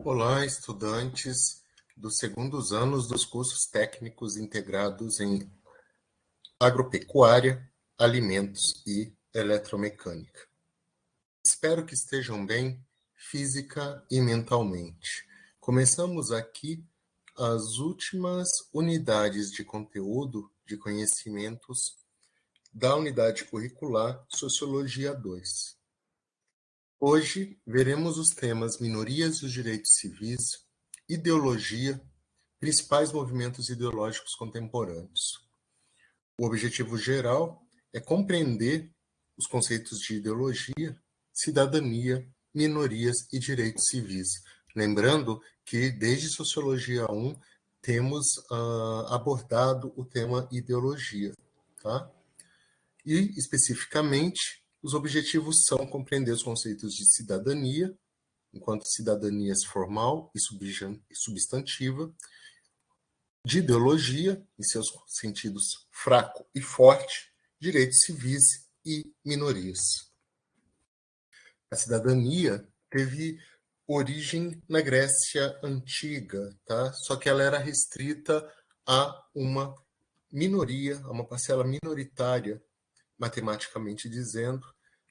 Olá, estudantes dos segundos anos dos cursos técnicos integrados em agropecuária, alimentos e eletromecânica. Espero que estejam bem física e mentalmente. Começamos aqui as últimas unidades de conteúdo de conhecimentos da unidade curricular Sociologia 2. Hoje veremos os temas minorias e os direitos civis, ideologia, principais movimentos ideológicos contemporâneos. O objetivo geral é compreender os conceitos de ideologia, cidadania, minorias e direitos civis. Lembrando que, desde Sociologia 1, temos abordado o tema ideologia. Tá? E, especificamente, os objetivos são compreender os conceitos de cidadania, enquanto cidadania formal e substantiva, de ideologia, em seus sentidos fraco e forte, direitos civis e minorias. A cidadania teve origem na Grécia Antiga, tá? Só que ela era restrita a uma minoria, a uma parcela minoritária, matematicamente dizendo,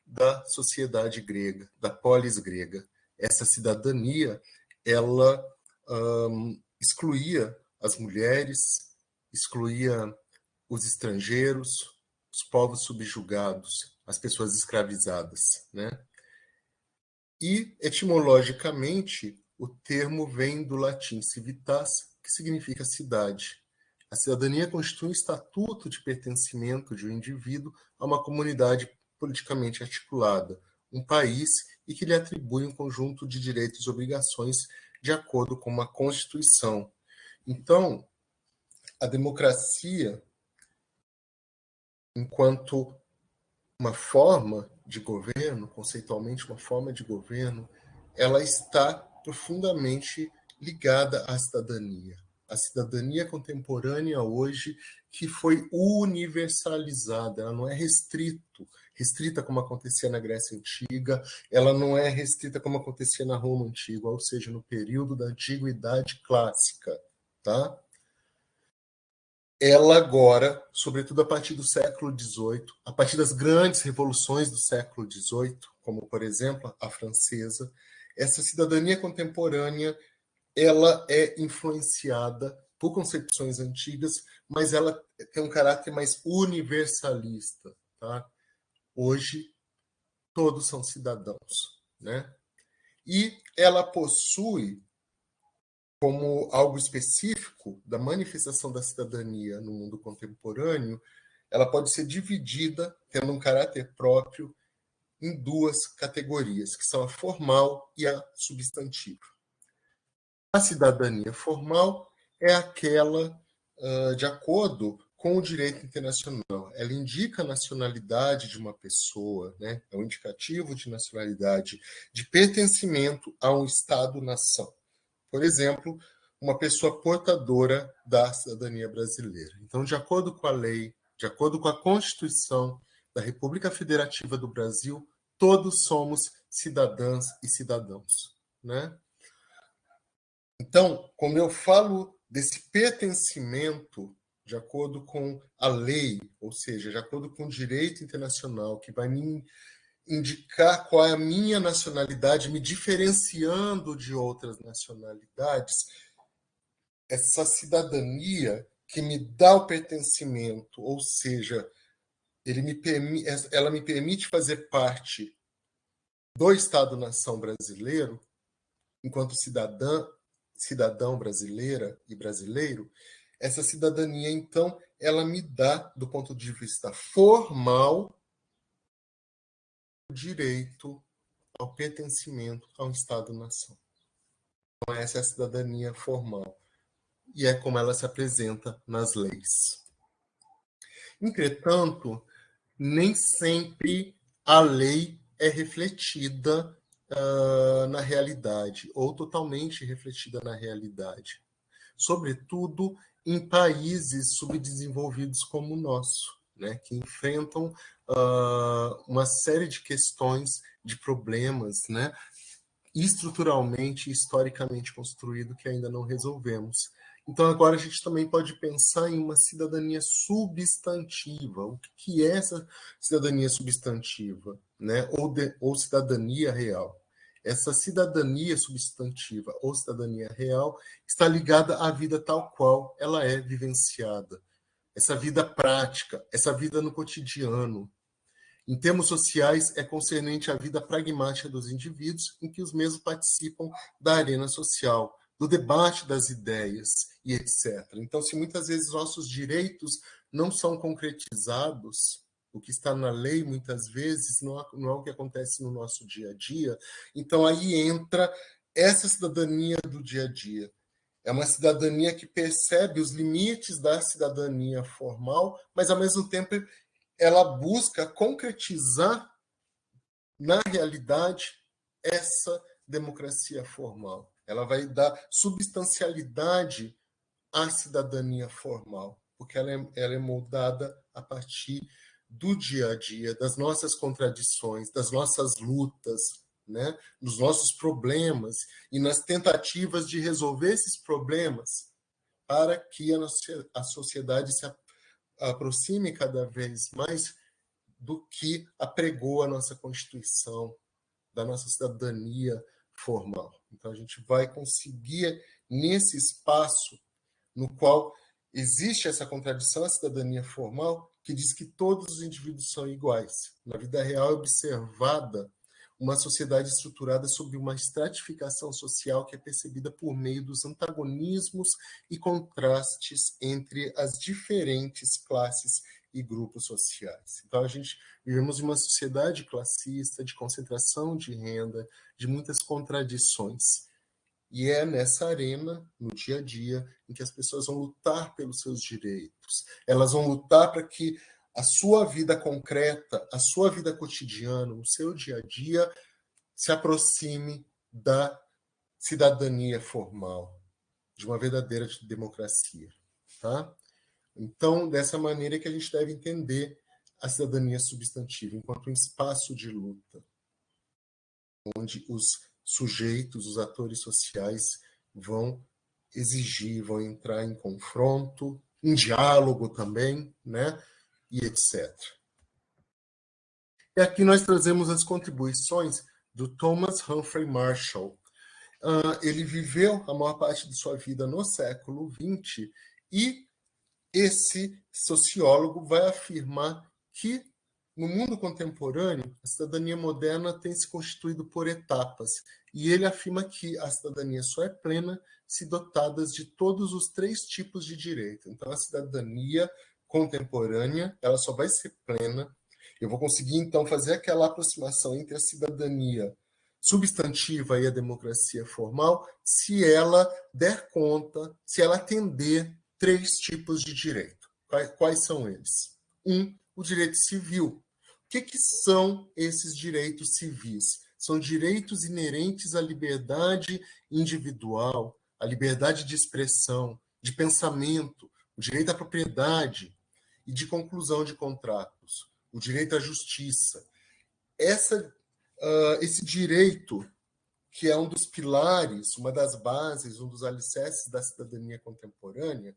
da sociedade grega, da polis grega. Essa cidadania, ela excluía as mulheres, excluía os estrangeiros, os povos subjugados, as pessoas escravizadas, né? E, etimologicamente, o termo vem do latim civitas, que significa cidade. A cidadania constitui um estatuto de pertencimento de um indivíduo a uma comunidade politicamente articulada, um país, e que lhe atribui um conjunto de direitos e obrigações de acordo com uma Constituição. Então, a democracia, enquanto uma forma de governo, conceitualmente uma forma de governo, ela está profundamente ligada à cidadania. A cidadania contemporânea hoje, que foi universalizada, ela não é restrita como acontecia na Grécia Antiga, ela não é restrita como acontecia na Roma Antiga, ou seja, no período da Antiguidade Clássica, tá? Ela agora, sobretudo a partir do século XVIII, a partir das grandes revoluções do século XVIII, como, por exemplo, a francesa, essa cidadania contemporânea, ela é influenciada por concepções antigas, mas ela tem um caráter mais universalista. Tá? Hoje, todos são cidadãos. Né? E ela possui, como algo específico da manifestação da cidadania no mundo contemporâneo, ela pode ser dividida, tendo um caráter próprio, em duas categorias, que são a formal e a substantiva. A cidadania formal é aquela de acordo com o direito internacional. Ela indica a nacionalidade de uma pessoa, né? É um indicativo de nacionalidade, de pertencimento a um Estado-nação. Por exemplo, uma pessoa portadora da cidadania brasileira. Então, de acordo com a lei, de acordo com a Constituição da República Federativa do Brasil, todos somos cidadãs e cidadãos. Né? Então, quando eu falo desse pertencimento, de acordo com a lei, ou seja, de acordo com o direito internacional, que vai me indicar qual é a minha nacionalidade, me diferenciando de outras nacionalidades, essa cidadania que me dá o pertencimento, ou seja, ela me permite fazer parte do Estado-nação brasileiro, enquanto cidadão brasileira e brasileiro, essa cidadania, então, ela me dá, do ponto de vista formal, o direito ao pertencimento a um Estado-nação. Então, essa é a cidadania formal. E é como ela se apresenta nas leis. Entretanto, nem sempre a lei é refletida na realidade, ou totalmente refletida na realidade. Sobretudo em países subdesenvolvidos como o nosso, né, que enfrentam uma série de questões, de problemas, né, estruturalmente e historicamente construído que ainda não resolvemos. Então, agora a gente também pode pensar em uma cidadania substantiva. O que é essa cidadania substantiva, né? Ou cidadania real? Essa cidadania substantiva ou cidadania real está ligada à vida tal qual ela é vivenciada. Essa vida prática, essa vida no cotidiano. Em termos sociais, é concernente à vida pragmática dos indivíduos, em que os mesmos participam da arena social, do debate das ideias e etc. Então, se muitas vezes nossos direitos não são concretizados, o que está na lei muitas vezes não é o que acontece no nosso dia a dia, então aí entra essa cidadania do dia a dia. É uma cidadania que percebe os limites da cidadania formal, mas, ao mesmo tempo, ela busca concretizar na realidade essa democracia formal. Ela vai dar substancialidade à cidadania formal, porque ela é moldada a partir do dia a dia, das nossas contradições, das nossas lutas, né, dos nossos problemas e nas tentativas de resolver esses problemas para que a sociedade se aproxime cada vez mais do que apregou a nossa Constituição, da nossa cidadania formal. Então, a gente vai conseguir, nesse espaço no qual existe essa contradição, a cidadania formal, que diz que todos os indivíduos são iguais. Na vida real é observada uma sociedade estruturada sob uma estratificação social que é percebida por meio dos antagonismos e contrastes entre as diferentes classes e grupos sociais. Então, a gente vivemos em uma sociedade classista, de concentração de renda, de muitas contradições. E é nessa arena, no dia a dia, em que as pessoas vão lutar pelos seus direitos. Elas vão lutar para que a sua vida concreta, a sua vida cotidiana, o seu dia a dia, se aproxime da cidadania formal, de uma verdadeira democracia. Tá? Então, dessa maneira que a gente deve entender a cidadania substantiva, enquanto um espaço de luta, onde os sujeitos, os atores sociais vão exigir, vão entrar em confronto, em diálogo também, né? E etc. E aqui nós trazemos as contribuições do Thomas Humphrey Marshall. Ele viveu a maior parte de sua vida no século XX e esse sociólogo vai afirmar que, no mundo contemporâneo, a cidadania moderna tem se constituído por etapas, e ele afirma que a cidadania só é plena se dotadas de todos os 3 tipos de direito. Então, a cidadania contemporânea ela só vai ser plena. Eu vou conseguir, então, fazer aquela aproximação entre a cidadania substantiva e a democracia formal se ela der conta, se ela atender 3 tipos de direito. Quais são eles? O direito civil. O que são esses direitos civis? São direitos inerentes à liberdade individual, à liberdade de expressão, de pensamento, o direito à propriedade e de conclusão de contratos, o direito à justiça. Esse direito, que é um dos pilares, uma das bases, um dos alicerces da cidadania contemporânea,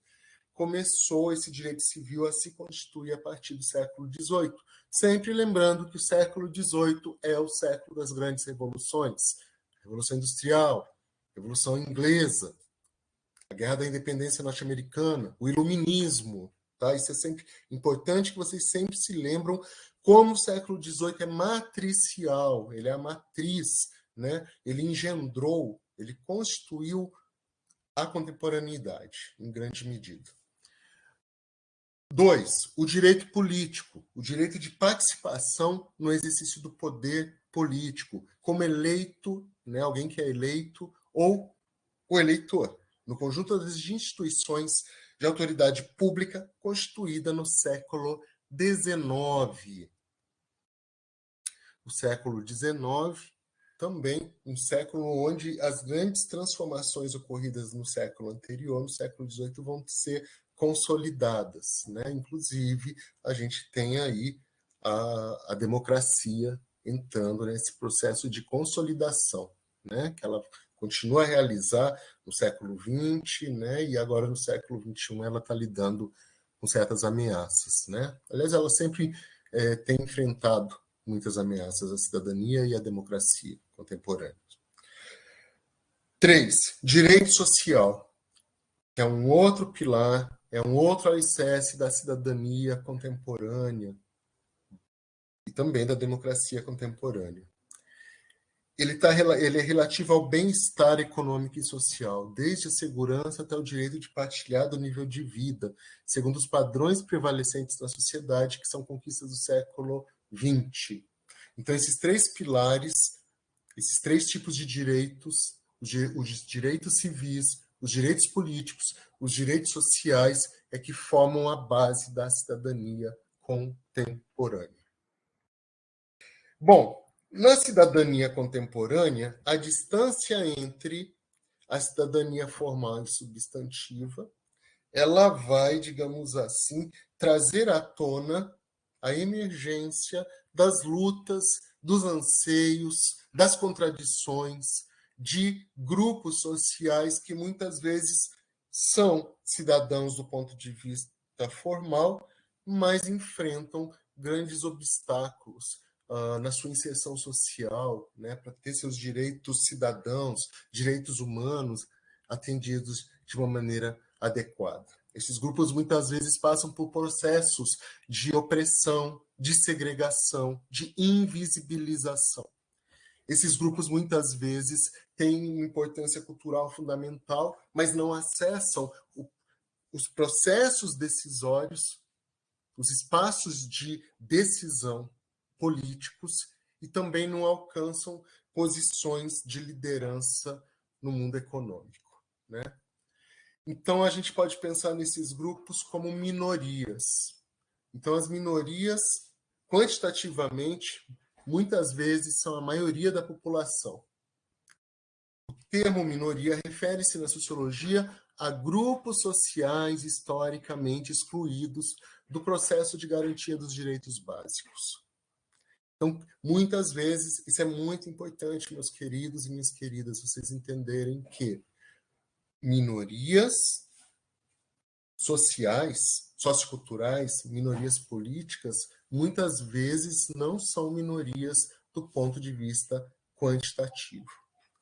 começou esse direito civil a se constituir a partir do século XVIII. Sempre lembrando que o século XVIII é o século das grandes revoluções. Revolução Industrial, Revolução Inglesa, a Guerra da Independência Norte-Americana, o Iluminismo. Tá? Isso é sempre importante que vocês sempre se lembram como o século XVIII é matricial, ele é a matriz, né? Ele engendrou, ele constituiu a contemporaneidade, em grande medida. 2, o direito político, o direito de participação no exercício do poder político, como eleito, né, alguém que é eleito, ou o eleitor, no conjunto das instituições de autoridade pública constituída no século XIX. O século XIX, também um século onde as grandes transformações ocorridas no século anterior, no século XVIII, vão ser consolidadas, né? Inclusive, a gente tem aí a democracia entrando nesse processo de consolidação. né, que ela continua a realizar no século XX, né, e agora no século XXI ela está lidando com certas ameaças. Né? Aliás, ela sempre tem enfrentado muitas ameaças à cidadania e à democracia contemporânea. 3. Direito social, que é um outro pilar, é um outro alicerce da cidadania contemporânea e também da democracia contemporânea. Ele é relativo ao bem-estar econômico e social, desde a segurança até o direito de partilhar do nível de vida, segundo os padrões prevalecentes na sociedade, que são conquistas do século XX. Então, esses três pilares, esses três tipos de direitos, os direitos civis, os direitos políticos, os direitos sociais, é que formam a base da cidadania contemporânea. Bom, na cidadania contemporânea, a distância entre a cidadania formal e substantiva, ela vai, digamos assim, trazer à tona a emergência das lutas, dos anseios, das contradições de grupos sociais que muitas vezes são cidadãos do ponto de vista formal, mas enfrentam grandes obstáculos na sua inserção social, né, para ter seus direitos cidadãos, direitos humanos atendidos de uma maneira adequada. Esses grupos muitas vezes passam por processos de opressão, de segregação, de invisibilização. Esses grupos muitas vezes têm uma importância cultural fundamental, mas não acessam os processos decisórios, os espaços de decisão políticos e também não alcançam posições de liderança no mundo econômico, né? Então, a gente pode pensar nesses grupos como minorias. Então, as minorias, quantitativamente, muitas vezes são a maioria da população. O termo minoria refere-se na sociologia a grupos sociais historicamente excluídos do processo de garantia dos direitos básicos. Então, muitas vezes, isso é muito importante, meus queridos e minhas queridas, vocês entenderem que minorias sociais, socioculturais, minorias políticas, muitas vezes não são minorias do ponto de vista quantitativo.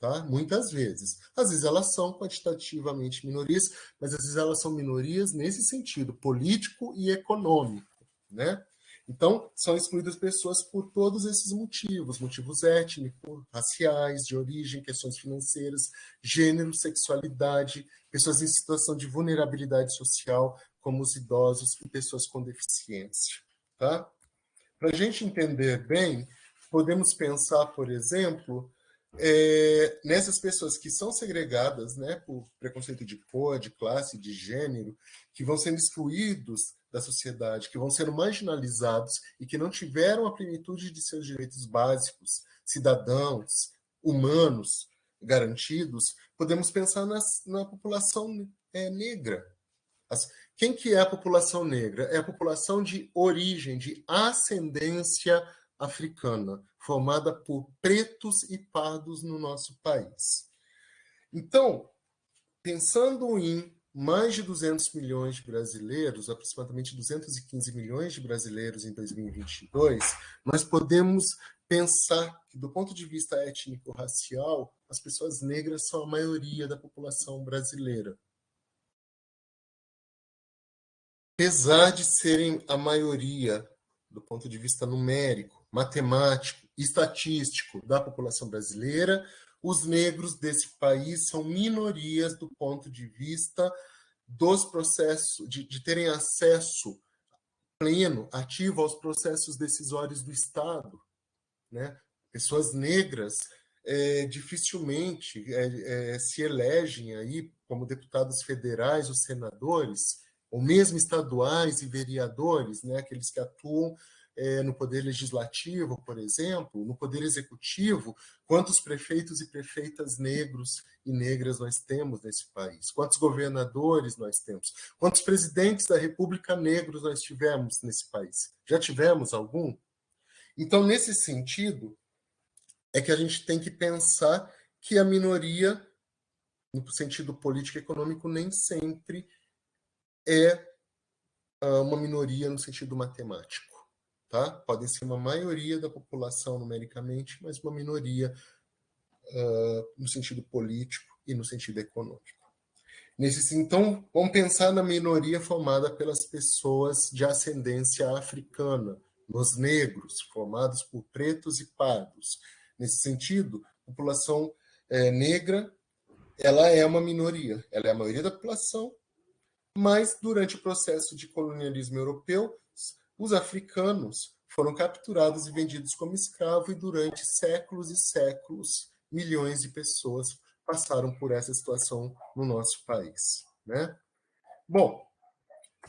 Tá? Muitas vezes. Às vezes elas são quantitativamente minorias, mas às vezes elas são minorias nesse sentido, político e econômico. Né? Então, são excluídas pessoas por todos esses motivos, motivos étnicos, raciais, de origem, questões financeiras, gênero, sexualidade, pessoas em situação de vulnerabilidade social, como os idosos e pessoas com deficiência. Tá? Para a gente entender bem, podemos pensar, por exemplo, nessas pessoas que são segregadas, né, por preconceito de cor, de classe, de gênero, que vão sendo excluídos da sociedade, que vão sendo marginalizados e que não tiveram a plenitude de seus direitos básicos, cidadãos, humanos, garantidos, podemos pensar na população negra. Quem que é a população negra? É a população de origem, de ascendência africana, formada por pretos e pardos no nosso país. Então, pensando em mais de 200 milhões de brasileiros, aproximadamente 215 milhões de brasileiros em 2022, nós podemos pensar que, do ponto de vista étnico-racial, as pessoas negras são a maioria da população brasileira. Apesar de serem a maioria, do ponto de vista numérico, matemático, estatístico da população brasileira, os negros desse país são minorias do ponto de vista dos processos, de terem acesso pleno, ativo aos processos decisórios do Estado. Né? Pessoas negras dificilmente se elegem aí como deputados federais ou senadores, ou mesmo estaduais e vereadores, né? Aqueles que atuam no poder legislativo, por exemplo, no poder executivo. Quantos prefeitos e prefeitas negros e negras nós temos nesse país? Quantos governadores nós temos? Quantos presidentes da República negros nós tivemos nesse país? Já tivemos algum? Então, nesse sentido, é que a gente tem que pensar que a minoria, no sentido político e econômico, nem sempre é uma minoria no sentido matemático. Tá? Podem ser uma maioria da população numericamente, mas uma minoria no sentido político e no sentido econômico. Então, vamos pensar na minoria formada pelas pessoas de ascendência africana, nos negros, formados por pretos e pardos. Nesse sentido, a população negra, ela é uma minoria, ela é a maioria da população, mas durante o processo de colonialismo europeu, os africanos foram capturados e vendidos como escravos, e durante séculos e séculos, milhões de pessoas passaram por essa situação no nosso país, né? Bom,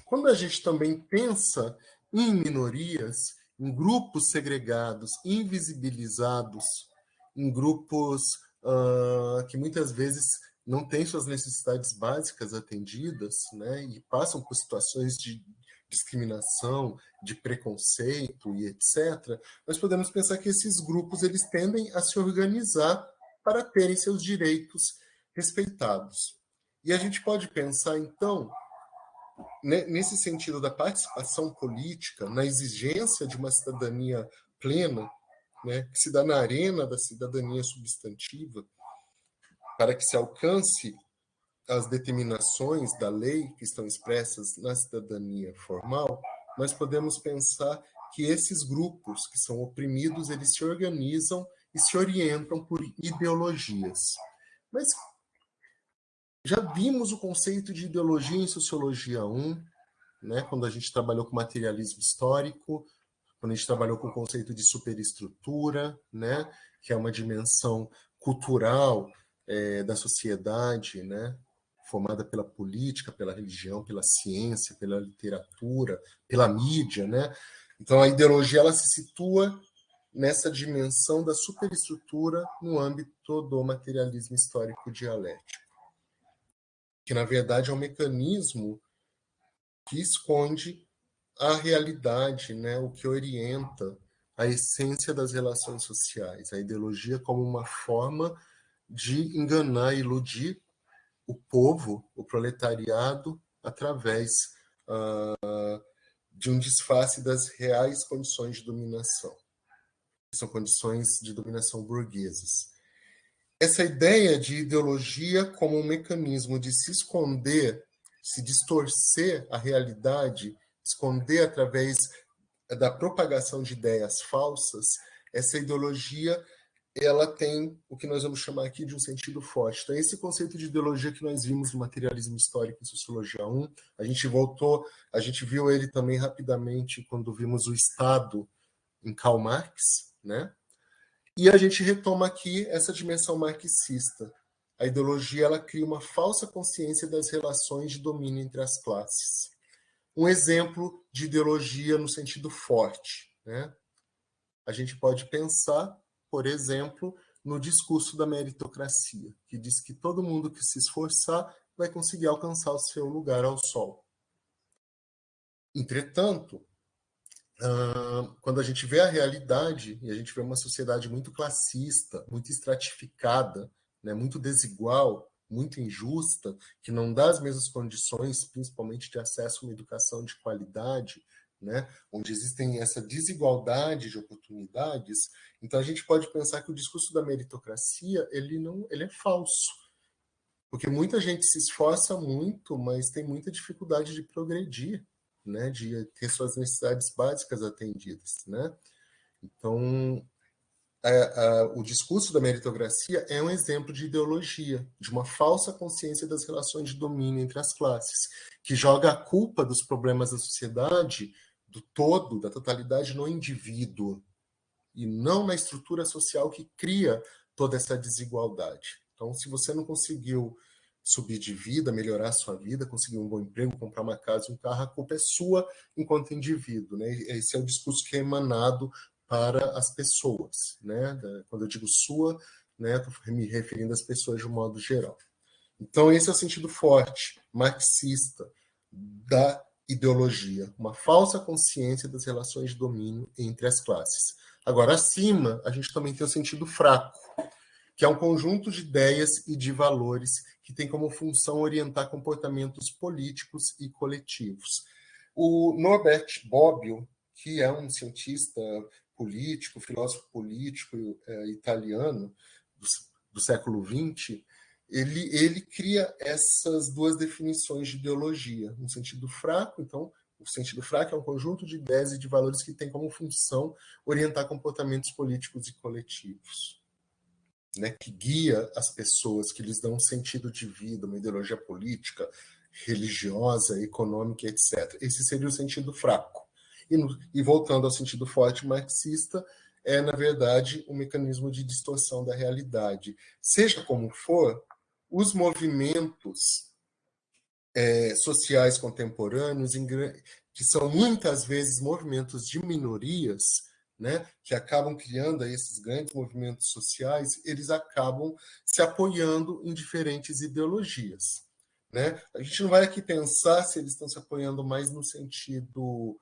quando a gente também pensa em minorias, em grupos segregados, invisibilizados, em grupos que muitas vezes não têm suas necessidades básicas atendidas, né, e passam por situações de discriminação, de preconceito e etc., nós podemos pensar que esses grupos eles tendem a se organizar para terem seus direitos respeitados. E a gente pode pensar, então, nesse sentido da participação política, na exigência de uma cidadania plena, né, que se dá na arena da cidadania substantiva, para que se alcance as determinações da lei que estão expressas na cidadania formal, nós podemos pensar que esses grupos que são oprimidos, eles se organizam e se orientam por ideologias. Mas já vimos o conceito de ideologia em Sociologia 1, né, quando a gente trabalhou com materialismo histórico, quando a gente trabalhou com o conceito de superestrutura, né, que é uma dimensão cultural da sociedade, né, formada pela política, pela religião, pela ciência, pela literatura, pela mídia, né? Então a ideologia ela se situa nessa dimensão da superestrutura no âmbito do materialismo histórico dialético, que na verdade é um mecanismo que esconde a realidade, né, o que orienta a essência das relações sociais, a ideologia como uma forma de enganar e iludir o povo, o proletariado, através de um disfarce das reais condições de dominação, que são condições de dominação burguesas. Essa ideia de ideologia como um mecanismo de se esconder, se distorcer a realidade, esconder através da propagação de ideias falsas, essa ideologia ela tem o que nós vamos chamar aqui de um sentido forte. Então, esse conceito de ideologia que nós vimos no materialismo histórico em Sociologia 1, a gente viu ele também rapidamente quando vimos o Estado em Karl Marx, né? E a gente retoma aqui essa dimensão marxista. A ideologia ela cria uma falsa consciência das relações de domínio entre as classes. Um exemplo de ideologia no sentido forte, né? A gente pode pensar, por exemplo, no discurso da meritocracia, que diz que todo mundo que se esforçar vai conseguir alcançar o seu lugar ao sol. Entretanto, quando a gente vê a realidade e a gente vê uma sociedade muito classista, muito estratificada, né, muito desigual, muito injusta, que não dá as mesmas condições, principalmente de acesso a uma educação de qualidade, né, onde existem essa desigualdade de oportunidades, então a gente pode pensar que o discurso da meritocracia ele é falso, porque muita gente se esforça muito, mas tem muita dificuldade de progredir, né, de ter suas necessidades básicas atendidas, né? Então, o discurso da meritocracia é um exemplo de ideologia, de uma falsa consciência das relações de domínio entre as classes, que joga a culpa dos problemas da sociedade, do todo, da totalidade, no indivíduo, e não na estrutura social que cria toda essa desigualdade. Então, se você não conseguiu subir de vida, melhorar a sua vida, conseguir um bom emprego, comprar uma casa, um carro, a culpa é sua enquanto indivíduo, né? Esse é o discurso que é emanado para as pessoas, né? Quando eu digo sua, né, estou me referindo às pessoas de um modo geral. Então, esse é o sentido forte, marxista, da ideologia, uma falsa consciência das relações de domínio entre as classes. Agora, acima, a gente também tem o sentido fraco, que é um conjunto de ideias e de valores que tem como função orientar comportamentos políticos e coletivos. O Norbert Bobbio, que é um cientista político, filósofo político italiano do século XX, ele cria essas duas definições de ideologia. Um sentido fraco, então, o sentido fraco é um conjunto de ideias e de valores que tem como função orientar comportamentos políticos e coletivos, né, que guia as pessoas, que lhes dão um sentido de vida, uma ideologia política, religiosa, econômica, etc. Esse seria o sentido fraco. E voltando ao sentido forte marxista, é, na verdade, um mecanismo de distorção da realidade. Seja como for, os movimentos sociais contemporâneos, que são muitas vezes movimentos de minorias, né, que acabam criando esses grandes movimentos sociais, eles acabam se apoiando em diferentes ideologias. Né? A gente não vai aqui pensar se eles estão se apoiando mais no sentido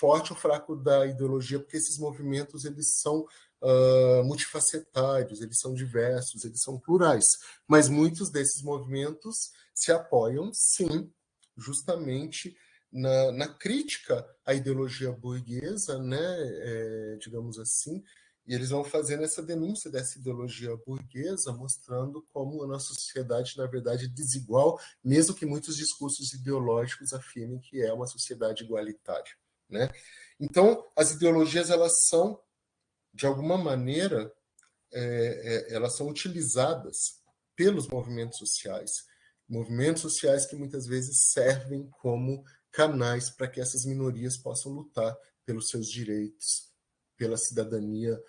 forte ou fraco da ideologia, porque esses movimentos eles são multifacetários, eles são diversos, eles são plurais. Mas muitos desses movimentos se apoiam, sim, justamente na crítica à ideologia burguesa, né, digamos assim, e eles vão fazendo essa denúncia dessa ideologia burguesa, mostrando como a nossa sociedade, na verdade, é desigual, mesmo que muitos discursos ideológicos afirmem que é uma sociedade igualitária. Né? Então, as ideologias, elas são, de alguma maneira, elas são utilizadas pelos movimentos sociais que muitas vezes servem como canais para que essas minorias possam lutar pelos seus direitos, pela cidadania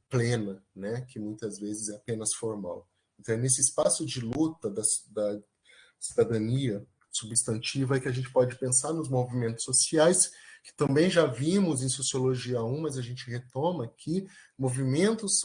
plena, né, que muitas vezes é apenas formal. Então, é nesse espaço de luta da cidadania substantiva é que a gente pode pensar nos movimentos sociais, que também já vimos em Sociologia 1, mas a gente retoma aqui, movimentos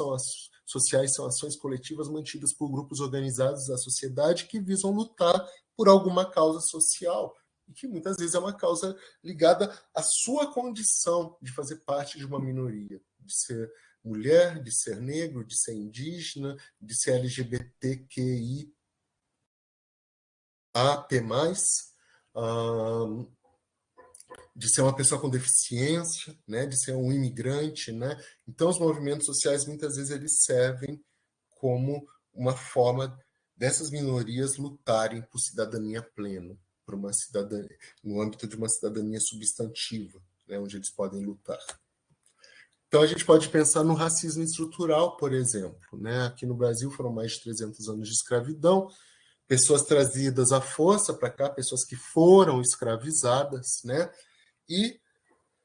sociais são ações coletivas mantidas por grupos organizados da sociedade que visam lutar por alguma causa social, e que muitas vezes é uma causa ligada à sua condição de fazer parte de uma minoria, de ser mulher, de ser negro, de ser indígena, de ser LGBTQI, AP+, de ser uma pessoa com deficiência, né, de ser um imigrante, né? Então, os movimentos sociais, muitas vezes, eles servem como uma forma dessas minorias lutarem por cidadania plena, por uma cidadania, no âmbito de uma cidadania substantiva, né, onde eles podem lutar. Então, a gente pode pensar no racismo estrutural, por exemplo. Né? Aqui no Brasil foram mais de 300 anos de escravidão, pessoas trazidas à força para cá, pessoas que foram escravizadas, né? E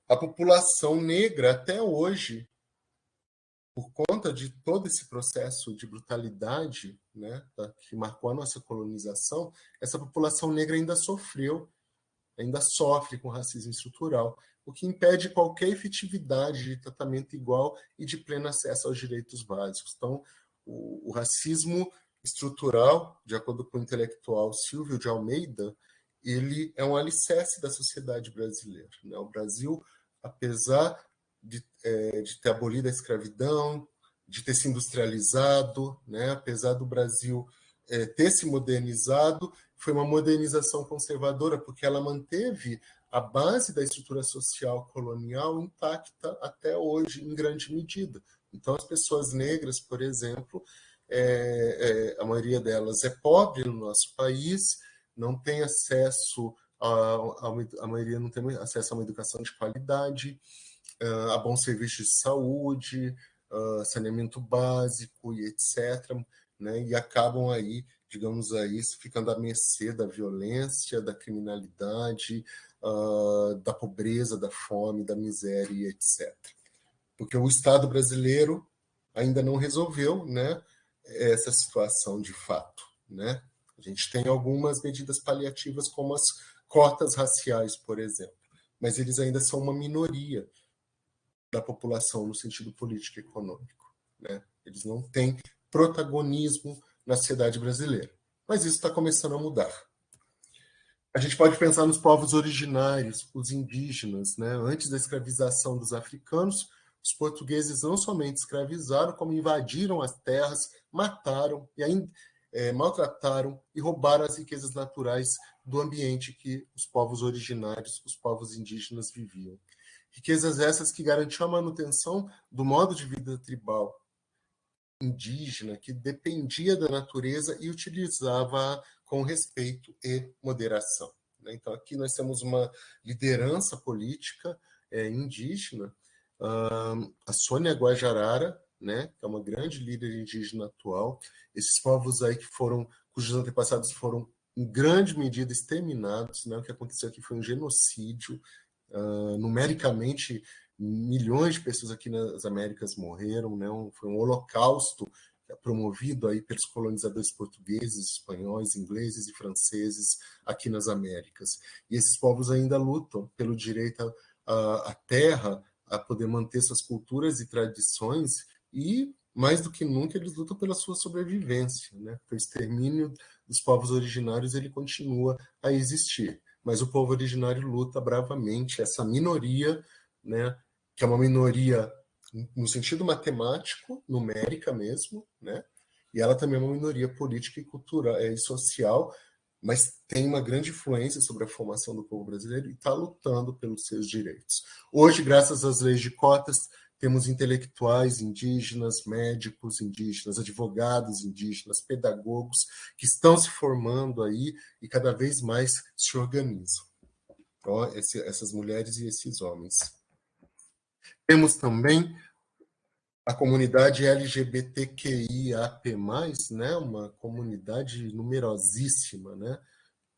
a população negra, até hoje, por conta de todo esse processo de brutalidade, né, que marcou a nossa colonização, essa população negra ainda sofre com racismo estrutural, o que impede qualquer efetividade de tratamento igual e de pleno acesso aos direitos básicos. Então, o racismo estrutural, de acordo com o intelectual Silvio de Almeida, ele é um alicerce da sociedade brasileira. Né? O Brasil, apesar de ter abolido a escravidão, de ter se industrializado, né? Apesar do Brasil ter se modernizado, foi uma modernização conservadora, porque ela manteve a base da estrutura social colonial intacta até hoje, em grande medida. Então, as pessoas negras, por exemplo, a maioria delas é pobre no nosso país, não tem acesso a maioria não tem acesso a uma educação de qualidade, a bons serviços de saúde, saneamento básico e etc., né? E acabam aí, digamos aí, ficando à mercê da violência, da criminalidade, da pobreza, da fome, da miséria e etc. Porque o Estado brasileiro ainda não resolveu, né, essa situação de fato, né? A gente tem algumas medidas paliativas, como as cotas raciais, por exemplo, mas eles ainda são uma minoria da população no sentido político e econômico. Né? Eles não têm protagonismo na sociedade brasileira. Mas isso está começando a mudar. A gente pode pensar nos povos originários, os indígenas. Né? Antes da escravização dos africanos, os portugueses não somente escravizaram, como invadiram as terras, mataram e ainda maltrataram e roubaram as riquezas naturais do ambiente que os povos originários, os povos indígenas viviam. Riquezas essas que garantiam a manutenção do modo de vida tribal indígena, que dependia da natureza e utilizava com respeito e moderação. Então, aqui nós temos uma liderança política indígena, a Sônia Guajarara, né, que é uma grande líder indígena atual. Esses povos aí cujos antepassados foram em grande medida exterminados, né? O que aconteceu aqui foi um genocídio. Numericamente, milhões de pessoas aqui nas Américas morreram, né? Foi um holocausto promovido aí pelos colonizadores portugueses, espanhóis, ingleses e franceses aqui nas Américas. E esses povos ainda lutam pelo direito à terra, a poder manter suas culturas e tradições, e mais do que nunca eles lutam pela sua sobrevivência, né? O extermínio dos povos originários ele continua a existir, mas o povo originário luta bravamente, essa minoria, né, que é uma minoria no sentido matemático, numérica mesmo, né? E ela também é uma minoria política e cultural e social, mas tem uma grande influência sobre a formação do povo brasileiro e está lutando pelos seus direitos. Hoje, graças às leis de cotas, temos intelectuais indígenas, médicos indígenas, advogados indígenas, pedagogos que estão se formando aí e cada vez mais se organizam. Então, essas mulheres e esses homens. Temos também a comunidade LGBTQIAP+, né, uma comunidade numerosíssima, né?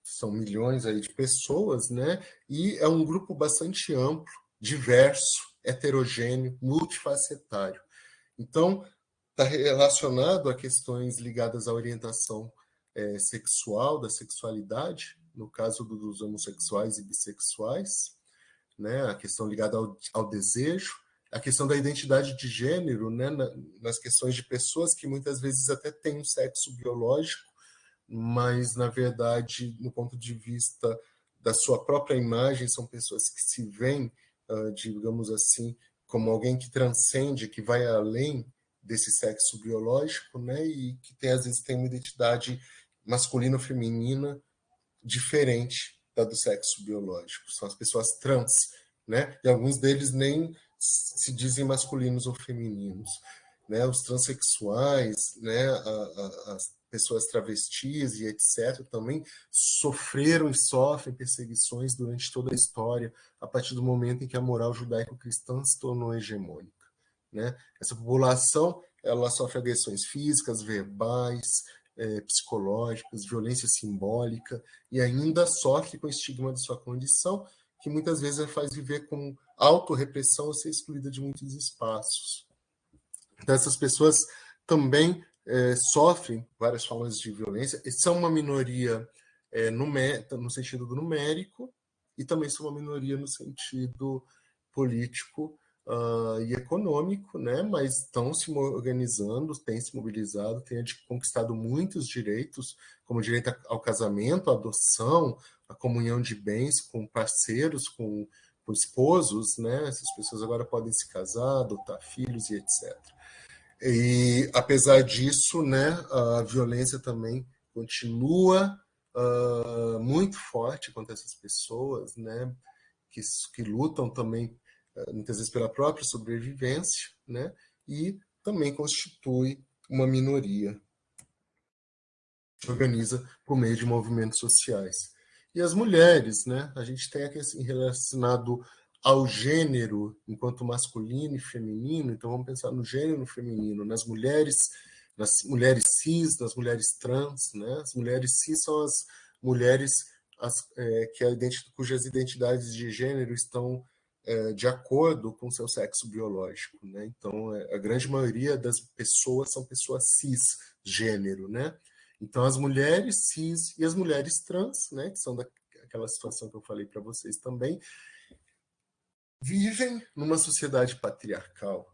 São milhões aí de pessoas, né? E é um grupo bastante amplo, diverso, heterogêneo, multifacetário. Então, está relacionado a questões ligadas à orientação sexual, da sexualidade, no caso dos homossexuais e bissexuais, né? A questão ligada ao desejo, a questão da identidade de gênero, né? Nas questões de pessoas que muitas vezes até têm um sexo biológico, mas, na verdade, no ponto de vista da sua própria imagem, são pessoas que se veem, digamos assim, como alguém que transcende, que vai além desse sexo biológico, né? E que às vezes tem uma identidade masculina ou feminina diferente da do sexo biológico. São as pessoas trans, né? E alguns deles nem se dizem masculinos ou femininos, né? Os transexuais, né? As pessoas travestis e etc., também sofreram e sofrem perseguições durante toda a história, a partir do momento em que a moral judaico-cristã se tornou hegemônica, né? Essa população ela sofre agressões físicas, verbais, psicológicas, violência simbólica, e ainda sofre com o estigma de sua condição, que muitas vezes a faz viver com autorrepressão ou ser excluída de muitos espaços. Então, essas pessoas também sofrem várias formas de violência, e são uma minoria no sentido do numérico, e também são uma minoria no sentido político e econômico, né? Mas estão se organizando, têm se mobilizado, têm conquistado muitos direitos, como o direito ao casamento, à adoção, à comunhão de bens com parceiros, com esposos, né? Essas pessoas agora podem se casar, adotar filhos e etc. E, apesar disso, né, a violência também continua muito forte contra essas pessoas, né, que lutam também, muitas vezes, pela própria sobrevivência, né, e também constitui uma minoria que se organiza por meio de movimentos sociais. E as mulheres, né, a gente tem aqui assim, relacionado ao gênero enquanto masculino e feminino, então vamos pensar no gênero feminino, nas mulheres cis, nas mulheres trans, né? As mulheres cis são as mulheres cujas identidades de gênero estão de acordo com seu sexo biológico, né? Então, a grande maioria das pessoas são pessoas cisgênero, né? Então, as mulheres cis e as mulheres trans, né, que são daquela situação que eu falei para vocês também, vivem numa sociedade patriarcal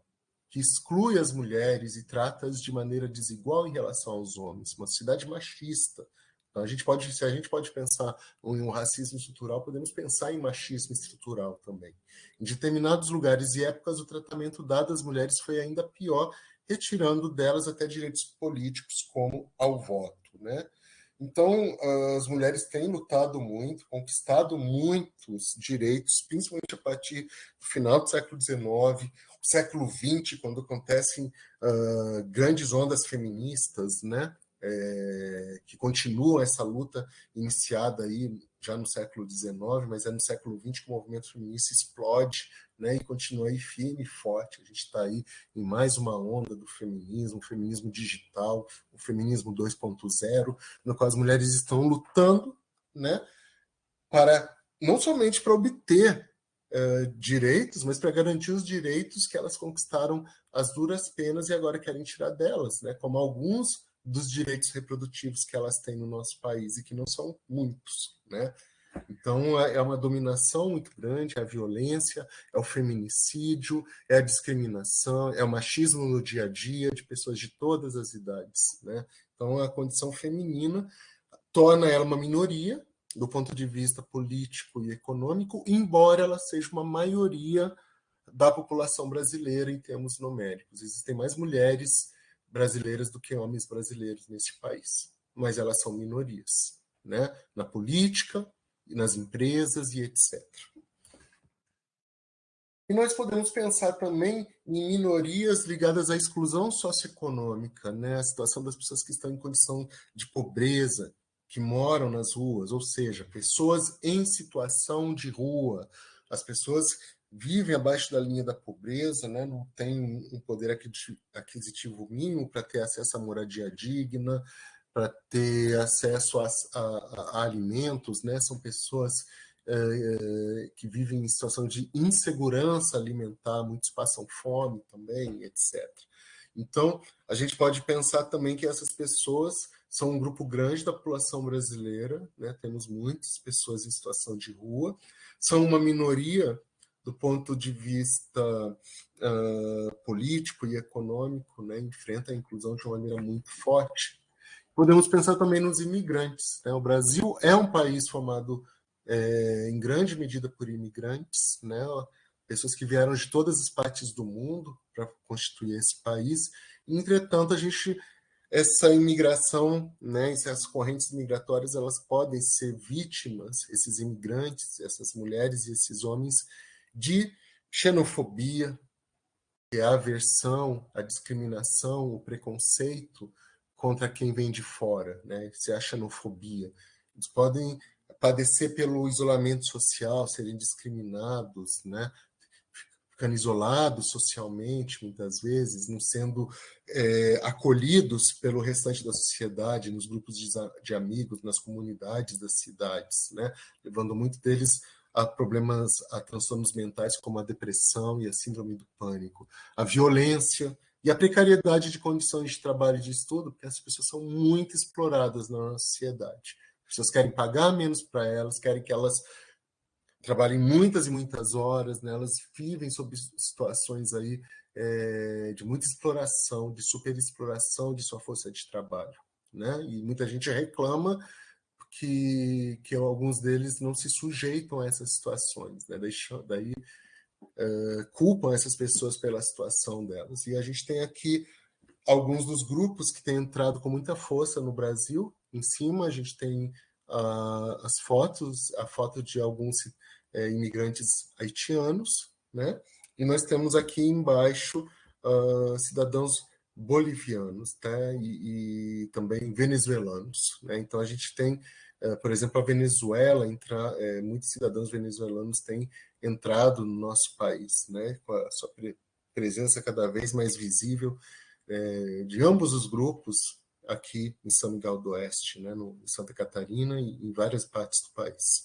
que exclui as mulheres e trata-as de maneira desigual em relação aos homens, uma sociedade machista, Então, se a gente pode pensar em um racismo estrutural, podemos pensar em machismo estrutural também. Em determinados lugares e épocas, o tratamento dado às mulheres foi ainda pior, retirando delas até direitos políticos, como ao voto, né? Então, as mulheres têm lutado muito, conquistado muitos direitos, principalmente a partir do final do século XIX, século XX, quando acontecem grandes ondas feministas, né? Que continuam essa luta iniciada aí já no século XIX, mas é no século XX que o movimento feminista explode, né? E continua aí firme e forte. A gente está aí em mais uma onda do feminismo, o feminismo digital, o feminismo 2.0, no qual as mulheres estão lutando, né? Para não somente para obter direitos, mas para garantir os direitos que elas conquistaram às duras penas e agora querem tirar delas, né? Como alguns dos direitos reprodutivos que elas têm no nosso país, e que não são muitos, né? Então, é uma dominação muito grande, é a violência, é o feminicídio, é a discriminação, é o machismo no dia a dia de pessoas de todas as idades, né? Então, a condição feminina torna ela uma minoria do ponto de vista político e econômico, embora ela seja uma maioria da população brasileira em termos numéricos. Existem mais mulheres brasileiras do que homens brasileiros neste país, mas elas são minorias, né? Na política, nas empresas e etc. E nós podemos pensar também em minorias ligadas à exclusão socioeconômica, né? A situação das pessoas que estão em condição de pobreza, que moram nas ruas, ou seja, pessoas em situação de rua. As pessoas vivem abaixo da linha da pobreza, né? Não têm um poder aquisitivo mínimo para ter acesso à moradia digna, para ter acesso a alimentos, né? São pessoas que vivem em situação de insegurança alimentar, muitos passam fome também, etc. Então, a gente pode pensar também que essas pessoas são um grupo grande da população brasileira, né? Temos muitas pessoas em situação de rua, são uma minoria do ponto de vista político e econômico, né? Enfrenta a inclusão de uma maneira muito forte. Podemos pensar também nos imigrantes, né? O Brasil é um país formado em grande medida por imigrantes, né? Pessoas que vieram de todas as partes do mundo para constituir esse país. Entretanto, essa imigração, né, essas correntes migratórias, elas podem ser vítimas, esses imigrantes, essas mulheres e esses homens, de xenofobia, que é a aversão, a discriminação, o preconceito contra quem vem de fora, né? Se a xenofobia. Eles podem padecer pelo isolamento social, serem discriminados, né? Ficando isolados socialmente, muitas vezes, não sendo acolhidos pelo restante da sociedade, nos grupos de amigos, nas comunidades das cidades, né? Levando muito deles a problemas, a transtornos mentais como a depressão e a síndrome do pânico, a violência e a precariedade de condições de trabalho e de estudo, porque as pessoas são muito exploradas na nossa sociedade. As pessoas querem pagar menos para elas, querem que elas trabalhem muitas e muitas horas, né? Elas vivem sob situações aí de muita exploração, de superexploração de sua força de trabalho, né? E muita gente reclama que alguns deles não se sujeitam a essas situações, né? Daí culpam essas pessoas pela situação delas. E a gente tem aqui alguns dos grupos que têm entrado com muita força no Brasil. Em cima a gente tem as fotos, a foto de alguns imigrantes haitianos, né? E nós temos aqui embaixo cidadãos bolivianos, tá? E também venezuelanos, né? Então a gente tem, por exemplo, a Venezuela, muitos cidadãos venezuelanos têm entrado no nosso país, né? Com a sua presença cada vez mais visível de ambos os grupos aqui em São Miguel do Oeste, né, em Santa Catarina e em várias partes do país.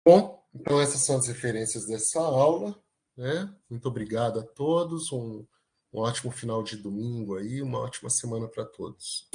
Bom, então essas são as referências dessa aula, né? Muito obrigado a todos, um ótimo final de domingo aí, uma ótima semana para todos.